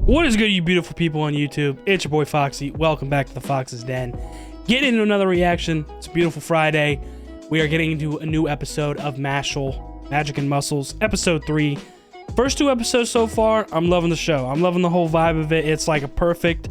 What is good, you beautiful people on YouTube? It's your boy Foxy. Welcome back to the Fox's Den. Getting into another reaction. It's a beautiful Friday. We are getting into a new episode of MASHLE, Magic and Muscles, episode 3. First 2 episodes so far, I'm loving the show. I'm loving the whole vibe of it. It's like a perfect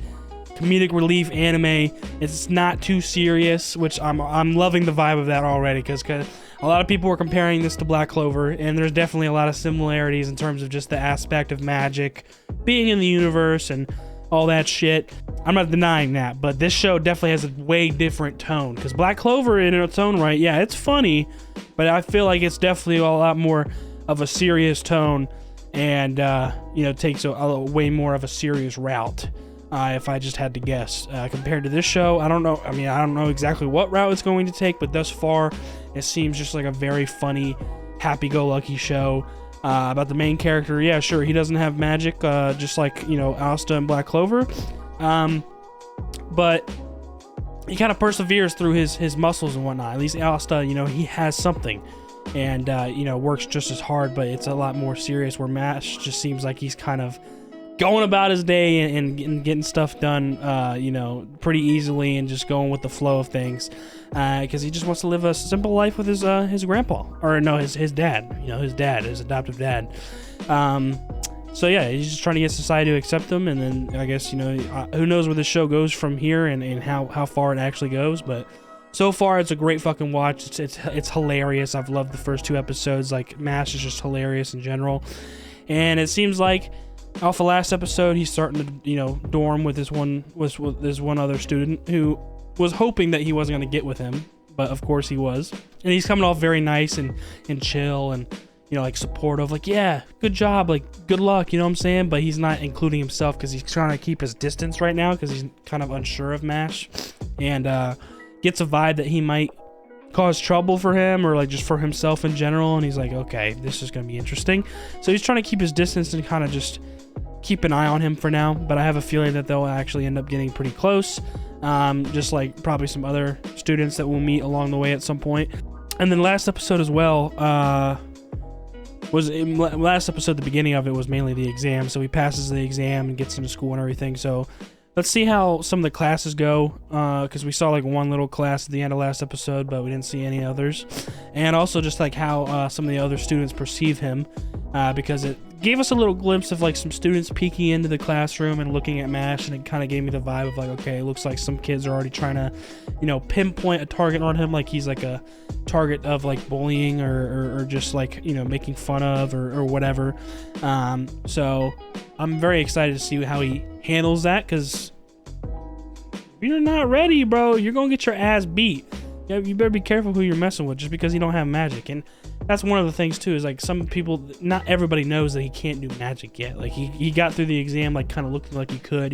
comedic relief anime. It's not too serious, which I'm loving the vibe of that already, because a lot of people were comparing this to Black Clover, and there's definitely a lot of similarities in terms of just the aspect of magic being in the universe and all that shit. I'm not denying that, but this show definitely has a way different tone, because Black Clover in its own right, yeah, it's funny, but I feel like it's definitely a lot more of a serious tone, and takes a way more of a serious route. If I just had to guess, compared to this show, I don't know. I mean, I don't know exactly what route it's going to take, but thus far, it seems just like a very funny, happy-go-lucky show about the main character. Yeah, sure, he doesn't have magic, just like, Asta and Black Clover, but he kind of perseveres through his muscles and whatnot. At least Asta, he has something, and works just as hard, but it's a lot more serious. Where Mash just seems like he's kind of going about his day and getting stuff done, pretty easily, and just going with the flow of things, because he just wants to live a simple life with his grandpa, or no, his dad, his adoptive dad. So yeah, he's just trying to get society to accept him, and then I guess, who knows where the show goes from here and how far it actually goes, but so far it's a great fucking watch. It's hilarious. I've loved the first 2 episodes. Like, MASH is just hilarious in general, and it seems like off the last episode, he's starting to, dorm with this one other student who was hoping that he wasn't going to get with him, but of course he was. And he's coming off very nice and chill and, like, supportive, like, yeah, good job, like, good luck, you know what I'm saying? But he's not including himself because he's trying to keep his distance right now because he's kind of unsure of MASH, and gets a vibe that he might cause trouble for him, or like just for himself in general. And he's like, okay, this is going to be interesting. So he's trying to keep his distance and kind of just keep an eye on him for now, but I have a feeling that they'll actually end up getting pretty close, just like probably some other students that we'll meet along the way at some point. And then last episode as well, the beginning of it was mainly the exam, so he passes the exam and gets into school and everything. So let's see how some of the classes go, because we saw like one little class at the end of last episode, but we didn't see any others. And also just like how some of the other students perceive him, because it gave us a little glimpse of like some students peeking into the classroom and looking at MASH, and it kind of gave me the vibe of like, okay, it looks like some kids are already trying to, pinpoint a target on him, like he's like a target of like bullying or just like, making fun of or whatever. So I'm very excited to see how he handles that, because if you're not ready, bro, you're gonna get your ass beat. You better be careful who you're messing with, just because you don't have magic. And that's one of the things too, is like some people, not everybody knows that he can't do magic yet. Like he got through the exam like kind of looking like he could,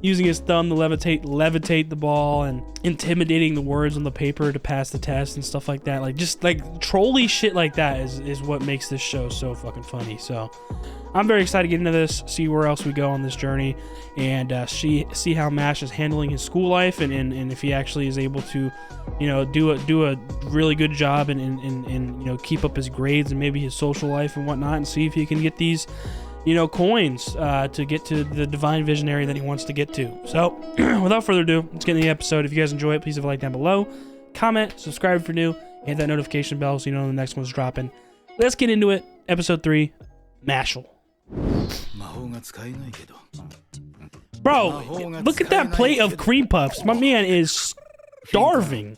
using his thumb to levitate the ball and intimidating the words on the paper to pass the test and stuff like that. Like just like trolly shit like that is what makes this show so fucking funny. So I'm very excited to get into this, see where else we go on this journey, and see how MASH is handling his school life, and if he actually is able to, do a really good job and keep up his grades and maybe his social life and whatnot, and see if he can get these, coins to get to the divine visionary that he wants to get to. So without further ado, let's get into the episode. If you guys enjoy it, please leave a like down below, comment, subscribe if you're new, and hit that notification bell so you know when the next one's dropping. Let's get into it. Episode 3, MASHLE. Bro, look at that plate of cream puffs. My man is starving.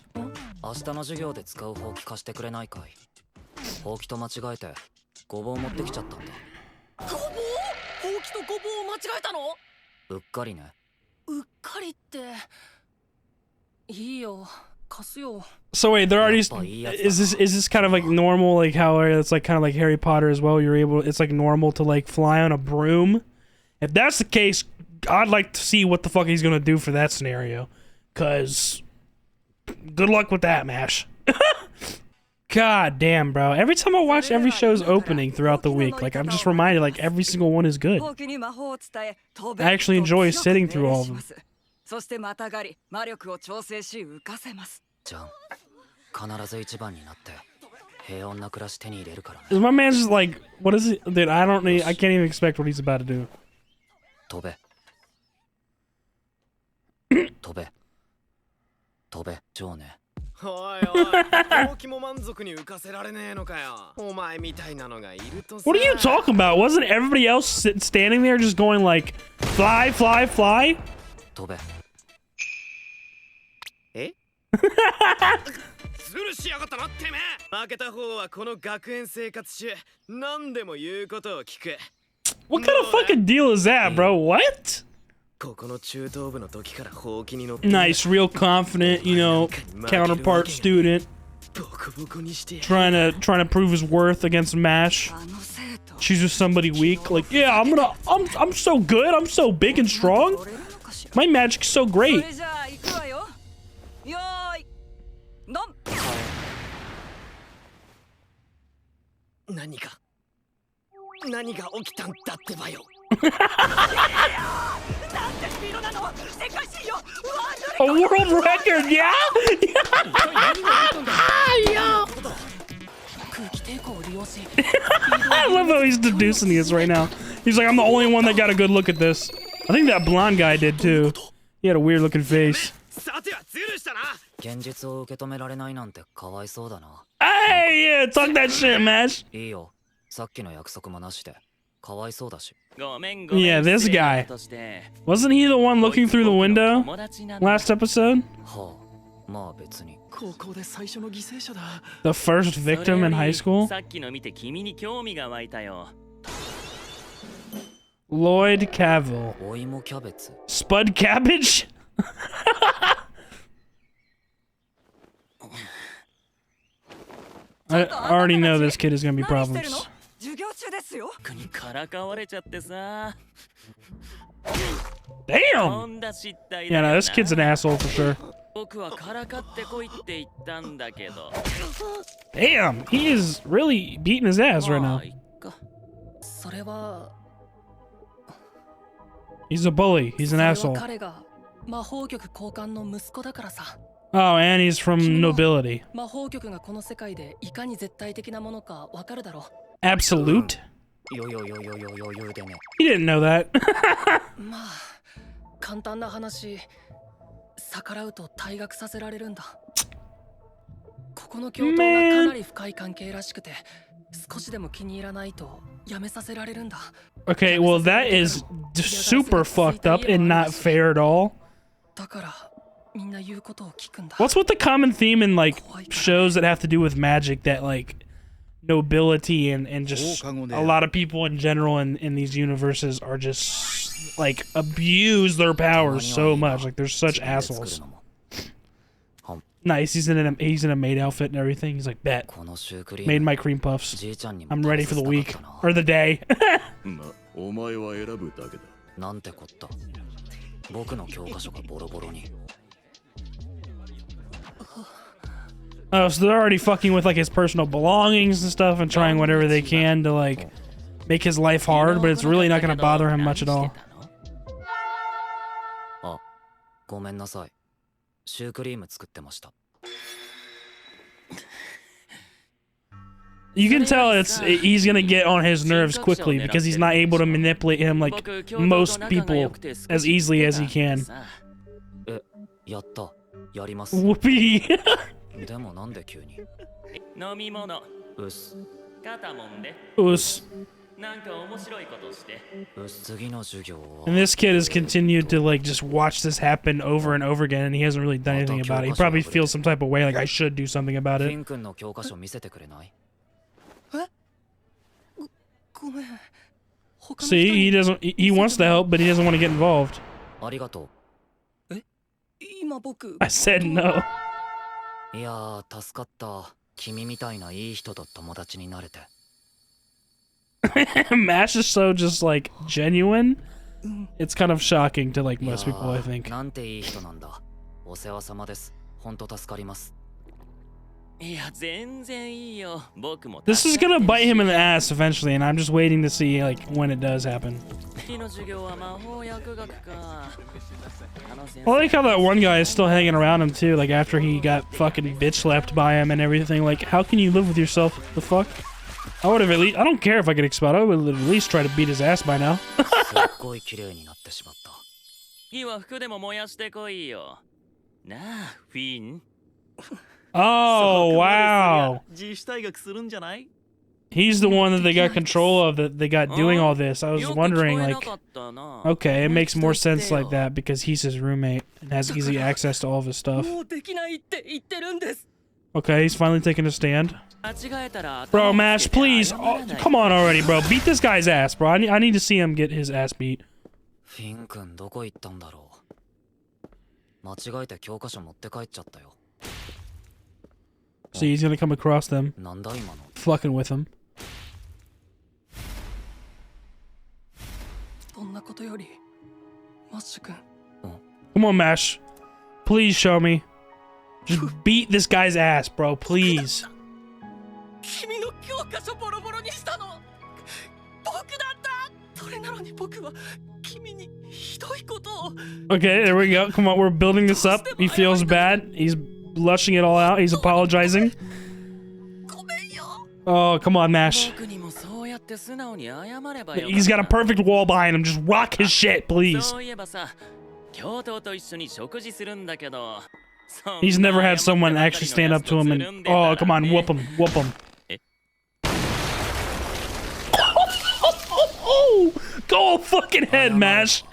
So wait, they're already, is this kind of like normal, like how it's like kind of like Harry Potter as well? It's like normal to like fly on a broom. If that's the case, I'd like to see what the fuck he's gonna do for that scenario, cause good luck with that, MASH. God damn, bro. Every time I watch every show's opening throughout the week, like I'm just reminded like every single one is good. I actually enjoy sitting through all of them. Is my man just like, what is it? Dude, I can't even expect what he's about to do. 飛べ飛べ飛べジョーねおいおい、ほうきも満足に浮かせられねえのかよ。お前みたいなのがいるとさ。 What are you talking about? Wasn't everybody else standing there just going like, fly, fly, fly? 飛べえズルしやがったなってめえ。負けた方はこの学園生活中何でも言うことを聞く。 What kind of fucking deal is that, bro? What? ここの中等部の時からほうきに乗って Nice, real confident, you know, counterpart student. ボコボコにして Trying to prove his worth against MASH. She's just somebody weak. Like, yeah, I'm so good. I'm so big and strong. My magic's so great. 何が起きたんだってばよ。 A world record, yeah? I love how he's deducing this right now. He's like, I'm the only one that got a good look at this. I think that blonde guy did too. He had a weird looking face. さてはズルしたな。現実を受け止められないなんてかわいそうだな Hey, yeah, talk that shit, Mash. いいよさっきの約束もなしでかわいそうだし Yeah, this guy. Wasn't he the one looking through the window last episode? はあまあ別に 高校で最初の犠牲者だ。 The first victim in high school? さっきの見て君に興味が湧いたよ Lloyd Cavill. お芋キャベツ Spud Cabbage? I already know this kid is gonna be problems. 国からかわれちゃってさ Damn! とんだ失態 Yeah, だ no, よ this kid's an な asshole for sure. 僕はからかってこいって言ったんだけど Damn, he is really beating his ass right ま now. あいっかそれは He's a bully. He's an それ asshole. は彼が魔法局高官の息子だからさ Oh, and he's from nobility. 魔法局がこの世界でいかに絶対的なものかわかるだろ Absolute? よよよよよよよでね He didn't know that. まあ簡単な話逆らうと退学させられるんだここの教頭がかなり深い関係らしくて少しでも気に入らないとやめさせられるんだ Okay, well, that is super fucked up and not fair at all. だからみんな言うことを聞くんだ What's with the common theme in, like, shows that have to do with magic that, like, nobility and just a lot of people in general in these universes are just, like, abuse their powers so much. Like, they're such assholes. Nice, he's in a maid outfit and everything. He's like, bet. このシュークリー Made ム my cream puffs. じいちゃんにも I'm ready for the 食べ week. させたかったな Or the day. ま、お前は選ぶだけだ。なんてこった僕の教科書がボロボロに Oh, so they're already fucking with, like, his personal belongings and stuff and trying whatever they can to, like, make his life hard, but it's really not going to bother him much at all. あごめんなさいシュークリーム作ってました You can tell he's gonna get on his nerves quickly because he's not able to manipulate him like most people as easily as he can. えやったやります Whoopee! でもなんで急に飲み物うっす肩もんで Oos. なんか面白いことしてうっ次の授業は And this kid has continued to like just watch this happen over and over again, and he hasn't really done anything about it. He probably feels some type of way, like I should do something about フィ it. ン君の教科書見せてくれないごめん See, he wants to help, but he doesn't want to get involved. ありがと今僕 I said no. ういやー助かった君みたいないい人と友達になれて MASH is so just like genuine. It's kind of shocking to like most people, I いや think. ーなんていい人なんだお世話様ですほんと助かりますいや全然いいよ僕も This is gonna bite him in the ass eventually, and I'm just waiting to see like when it does happen. 君の授業は魔法薬学かあの先 I 生 like how that one guy is still hanging around him too, like after he got fucking bitch slapped by him and everything. Like, how can you live with yourself? The fuck? I would have at least. I don't care if I get expelled. I would at least try to beat his ass by now. ごい綺麗になってしまった。火は服でも燃やしてこいよ。なあ、フィン。Oh, wow. 自主退学するんじゃない？ He's the one that they got control of, that they got doing all this. I was wondering, like, okay, it makes more sense like that because he's his roommate and has easy access to all of his stuff. もうできないって言ってるんです。 Okay, he's finally taking a stand. Bro, Mash, please. Oh, come on already, bro. Beat this guy's ass, bro. I need to see him get his ass beat. フィン君どこ行ったんだろう。間違えて教科書持って帰っちゃったよ。 So he's gonna come across them, なんだ今の。 fucking with him. そんなことより、マッシュ君。 Come on, Mash. Please show me. Just beat this guy's ass, bro. Please. 君の教科書ボロボロにしたの。僕だった。それなのに僕は君にひどいことを。 Okay, there we go. Come on, we're building this up. He feels bad. He's blushing it all out. He's apologizing. ごめんよ。 Oh, come on, Mash. 僕にもそうやって素直に謝ればよかった。 He's got a perfect wall behind him. Just rock his shit, please. そういえばさ、教頭と一緒に食事するんだけど。 He's never had someone actually stand up to him and, oh, come on, whoop him, whoop him. Go fucking head, Mash.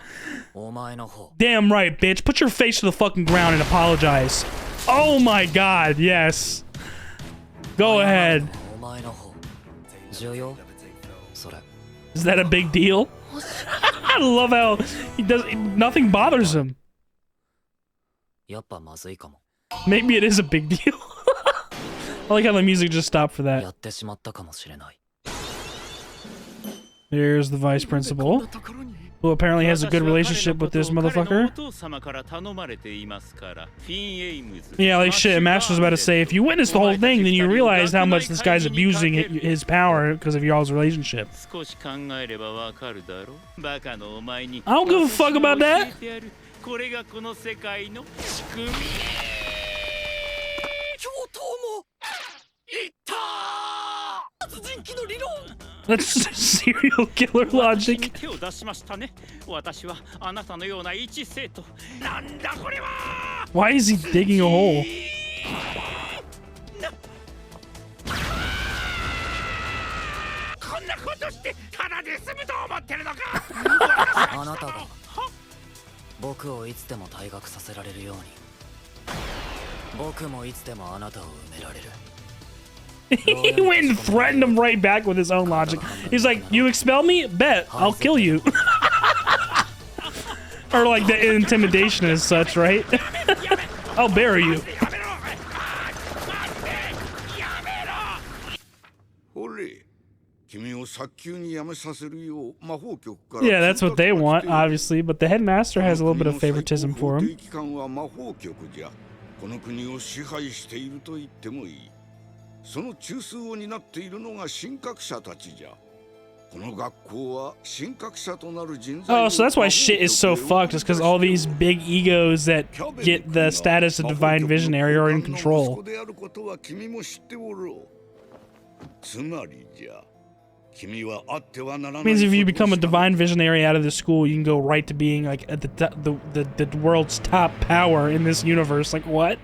Damn right, bitch. Put your face to the fucking ground and apologize. Oh my god, yes. Go ahead. Is that a big deal? I love how he does. Nothing bothers him. Maybe it is a big deal. I like how the music just stopped for that. Here's the vice principal, who apparently has a good relationship with this motherfucker. Yeah, like shit, Mash was about to say, if you witness the whole thing, then you realize how much this guy's abusing his power because of y'all's relationship. I don't give a fuck about that. That's serial killer logic. Why is he digging a hole? He went and threatened him right back with his own logic. He's like, you expel me? Bet. I'll kill you. Or like the intimidation as such, right? I'll bury you. Yeah, that's what they want, obviously, but the headmaster has a little bit of favoritism for him. その中枢を担っているのが神格者たちじゃ。この学校は神格者となる人材。 Oh, so that's why shit is so fucked. It's because all these big egos that get the status of divine visionary are in control. つまりじゃ。 Means if you become a divine visionary out of this school, you can go right to being like at the world's top power in this universe. Like what?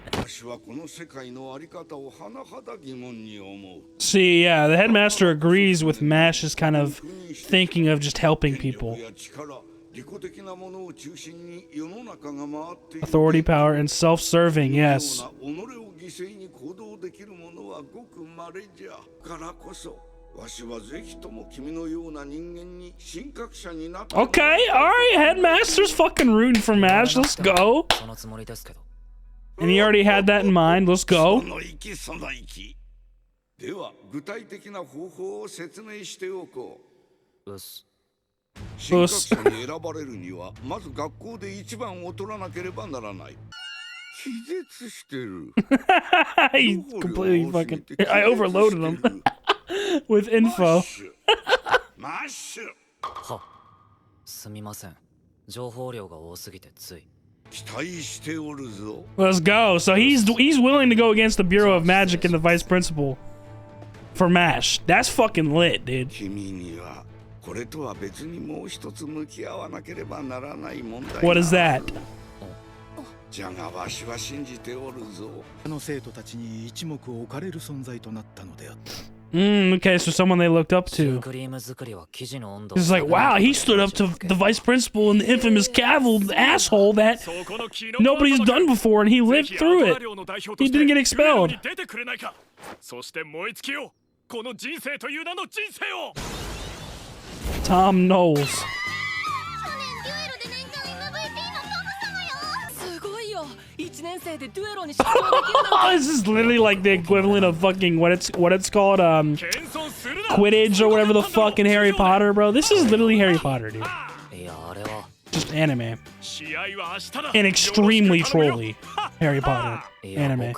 See, yeah, the headmaster agrees with Mash's kind of thinking of just helping people. Authority, power, and self-serving. Yes. Okay, alright, Headmaster's fucking rooting for Mash. Let's go. And he already had that in mind. Let's go. He completely fucking... I overloaded him. With info. Let's go. So he's willing to go against the Bureau of Magic and the Vice Principal for MASH. That's fucking lit, dude. これとは別にもう一つ向き合わなければならない問題。 What is that? じゃがわしは信じておるぞ。あの生徒たちに一目置かれる存在となったのであった。Okay, so someone they looked up to. It's like, wow, he stood up to the vice principal and the infamous Cavill asshole that nobody's done before, and he lived through it. He didn't get expelled. Tom Knowles. 1年生でデュエロに出場できるなんて This is literally like the equivalent of fucking what it's called, Quidditch or whatever the fuck in Harry Potter, bro. This is literally Harry Potter, dude. Just anime. An extremely trolly Harry Potter anime.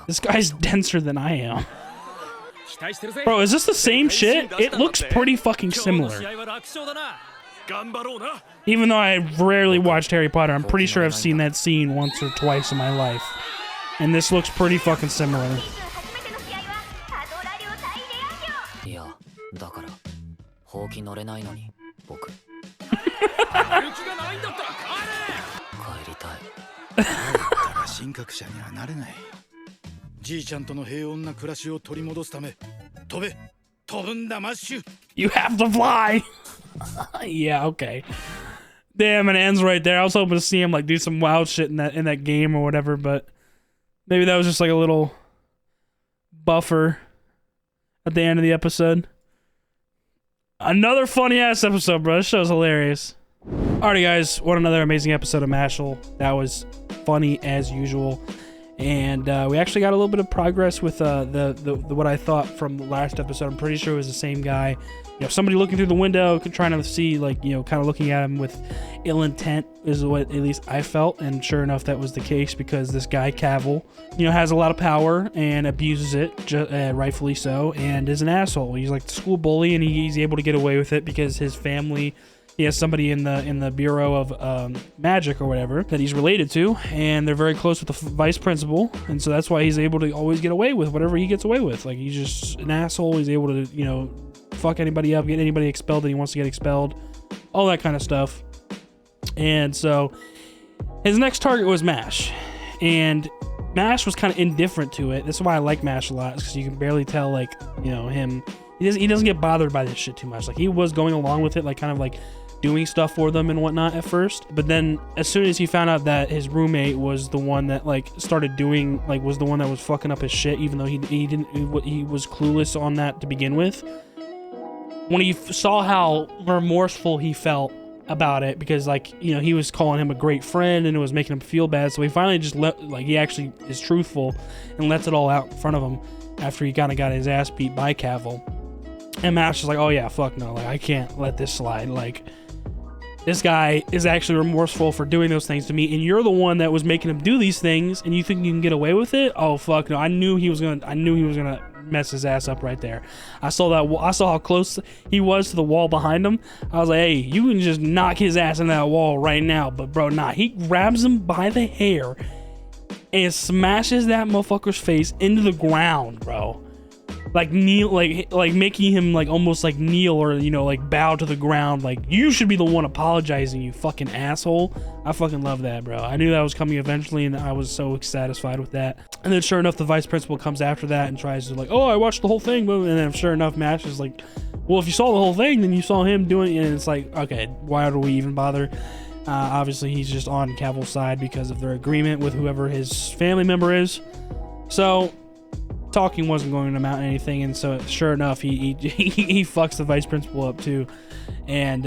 This guy's denser than I am. Bro, is this the same shit? It looks pretty fucking similar. Even though I rarely watched Harry Potter, I'm pretty sure I've seen that scene once or twice in my life. And this looks pretty fucking similar. You have to fly! Yeah, okay. Damn, it ends right there. I was hoping to see him like do some wild shit in that game or whatever, but maybe that was just like a little buffer at the end of the episode. Another funny ass episode, bro. This show's hilarious. Alrighty, guys, what another amazing episode of MASHLE. That was funny as usual. And we actually got a little bit of progress with the what I thought from the last episode. I'm pretty sure it was the same guy. You know, somebody looking through the window, trying to see, like, you know, kind of looking at him with ill intent is what at least I felt. And sure enough, that was the case, because this guy, Cavill, you know, has a lot of power and abuses it, rightfully so, and is an asshole. He's like the school bully, and he's able to get away with it because his family... He has somebody in the Bureau of Magic or whatever that he's related to, and they're very close with the vice principal, and so that's why he's able to always get away with whatever he gets away with. Like, he's just an asshole. He's able to, you know, fuck anybody up, get anybody expelled that he wants to get expelled, all that kind of stuff. And so his next target was MASH, and MASH was kind of indifferent to it. That's why I like MASH a lot, because you can barely tell, like, you know, him. He doesn't get bothered by this shit too much. Like, he was going along with it, like, kind of like doing stuff for them and whatnot at first, but then as soon as he found out that his roommate was the one that like started doing, like, was the one that was fucking up his shit, even though he was clueless on that to begin with, when he saw how remorseful he felt about it, because, like, you know, he was calling him a great friend and it was making him feel bad, so he finally just he actually is truthful and lets it all out in front of him after he kind of got his ass beat by Cavill. And MASH is like, oh yeah, fuck no, like, I can't let this slide. Like, this guy is actually remorseful for doing those things to me, and you're the one that was making him do these things, and you think you can get away with it? Oh fuck no! I knew he was gonna mess his ass up right there. I saw how close he was to the wall behind him. I was like, hey, you can just knock his ass in that wall right now. But bro, nah, he grabs him by the hair and smashes that motherfucker's face into the ground, bro. Like, kneel, like making him like almost like kneel, or, you know, like bow to the ground. Like, you should be the one apologizing, you fucking asshole. I fucking love that, bro. I knew that was coming eventually, and I was so satisfied with that. And then sure enough, the vice principal comes after that and tries to, like, oh, I watched the whole thing, and then sure enough, MASH is like, well, if you saw the whole thing, then you saw him doing it. And it's like, okay, why do we even bother? Obviously he's just on Cavill's side because of their agreement with whoever his family member is. So talking wasn't going to amount to anything, and so sure enough, he fucks the vice principal up too. And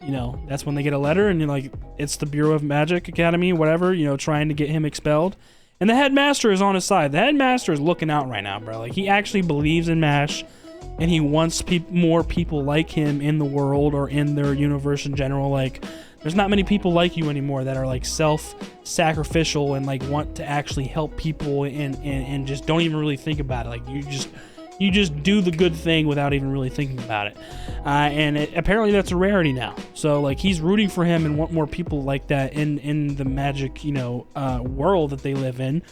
you know, that's when they get a letter, and you're like, it's the Bureau of Magic Academy, whatever, you know, trying to get him expelled. And the headmaster is on his side. The headmaster is looking out right now, bro. Like, he actually believes in MASH, and he wants more people like him in the world, or in their universe in general. Like, there's not many people like you anymore that are like self-sacrificial and like want to actually help people, and just don't even really think about it. Like, You just do the good thing without even really thinking about it. Apparently that's a rarity now. So like he's rooting for him and want more people like that in the magic, world that they live in.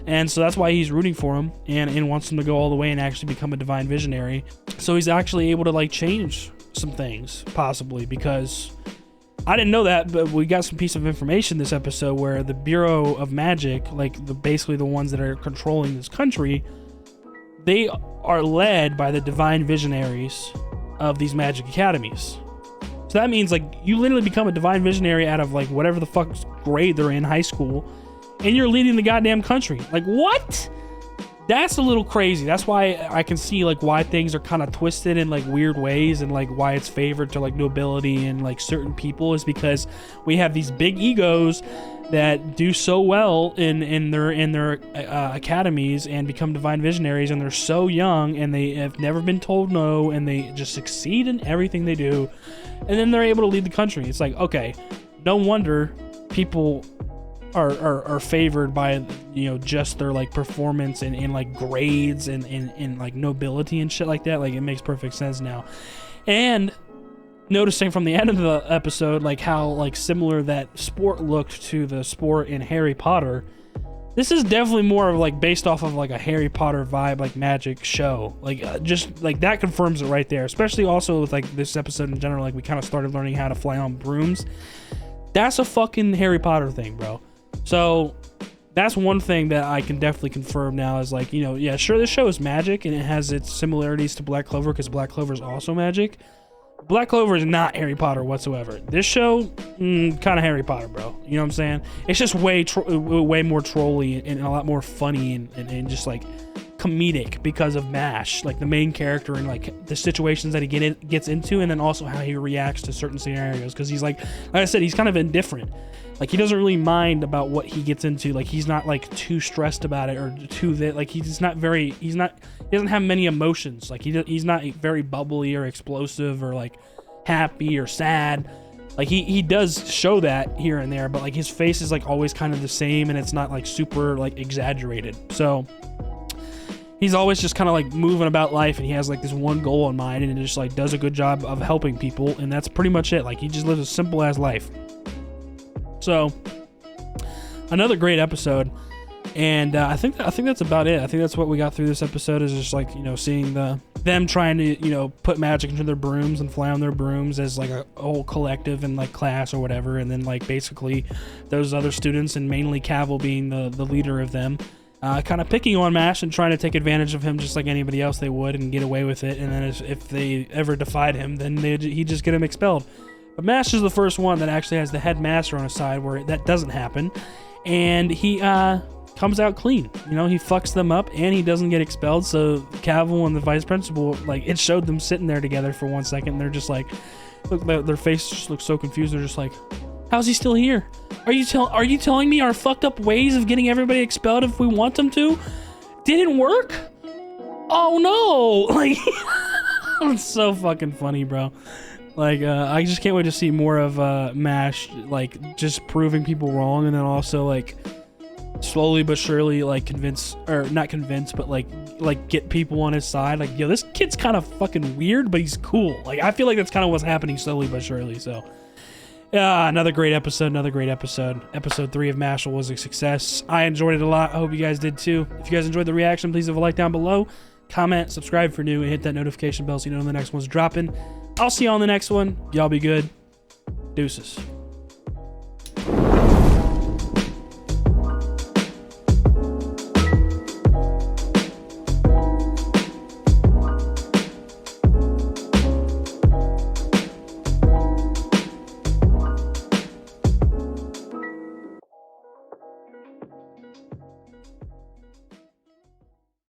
And so that's why he's rooting for him and wants him to go all the way and actually become a divine visionary. So he's actually able to like change some things possibly, because I didn't know that, but we got some piece of information this episode where the Bureau of Magic, like basically the ones that are controlling this country, they are led by the divine visionaries of these magic academies. So that means like you literally become a divine visionary out of like whatever the fuck grade they're in high school, and you're leading the goddamn country. Like what? That's a little crazy. That's why I can see like why things are kind of twisted in like weird ways, and like why it's favored to like nobility and like certain people is because we have these big egos that do so well in their academies and become divine visionaries, and they're so young and they have never been told no, and they just succeed in everything they do, and then they're able to lead the country. It's like, okay, no wonder people are favored by just their like performance and like grades and like nobility and shit like that. Like it makes perfect sense now. And noticing from the end of the episode like how like similar that sport looked to the sport in Harry Potter, this is definitely more of like based off of like a Harry Potter vibe, like magic show. Like just like that confirms it right there, especially also with like this episode in general. Like we kind of started learning how to fly on brooms. That's a fucking Harry Potter thing, bro. So that's one thing that I can definitely confirm now is like, yeah, sure, this show is magic and it has its similarities to Black Clover because Black Clover is also magic. Black Clover is not Harry Potter whatsoever. This show, kind of Harry Potter, bro. You know what I'm saying? It's just way more trolly and a lot more funny and just like comedic because of MASH, like the main character and like the situations that he gets into, and then also how he reacts to certain scenarios, because he's like I said, he's kind of indifferent. Like he doesn't really mind about what he gets into. Like he's not like too stressed about it or too that. Like he doesn't have many emotions. Like he's not very bubbly or explosive or like happy or sad. Like he does show that here and there, but like his face is like always kind of the same, and it's not like super like exaggerated. So he's always just kind of like moving about life, and he has like this one goal in mind, and it just like does a good job of helping people, and that's pretty much it. Like he just lives a simple ass life. So another great episode, and I think that's about it. I think that's what we got through this episode, is just like seeing them trying to put magic into their brooms and fly on their brooms as like a whole collective and like class or whatever, and then like basically those other students, and mainly Cavill being the leader of them, kind of picking on MASH and trying to take advantage of him just like anybody else they would and get away with it. And then if they ever defied him, then he'd just get him expelled. But MASH is the first one that actually has the headmaster on his side where that doesn't happen, and he comes out clean. He fucks them up and he doesn't get expelled. So Cavill and the vice principal, like it showed them sitting there together for 1 second, and they're just like, look, their faces just look so confused. They're just like, how's he still here? Are you telling me our fucked up ways of getting everybody expelled if we want them to didn't work? Oh no! Like it's so fucking funny, bro. Like I just can't wait to see more of MASH, like just proving people wrong, and then also like slowly but surely like not convince, but like get people on his side. Like, yo, this kid's kind of fucking weird, but he's cool. Like I feel like that's kind of what's happening slowly but surely. So yeah, another great episode. Episode 3 of MASHLE was a success. I enjoyed it a lot. I hope you guys did too. If you guys enjoyed the reaction, please leave a like down below, comment, subscribe for new, and hit that notification bell so you know when the next one's dropping. I'll see you on the next one. Y'all be good. Deuces.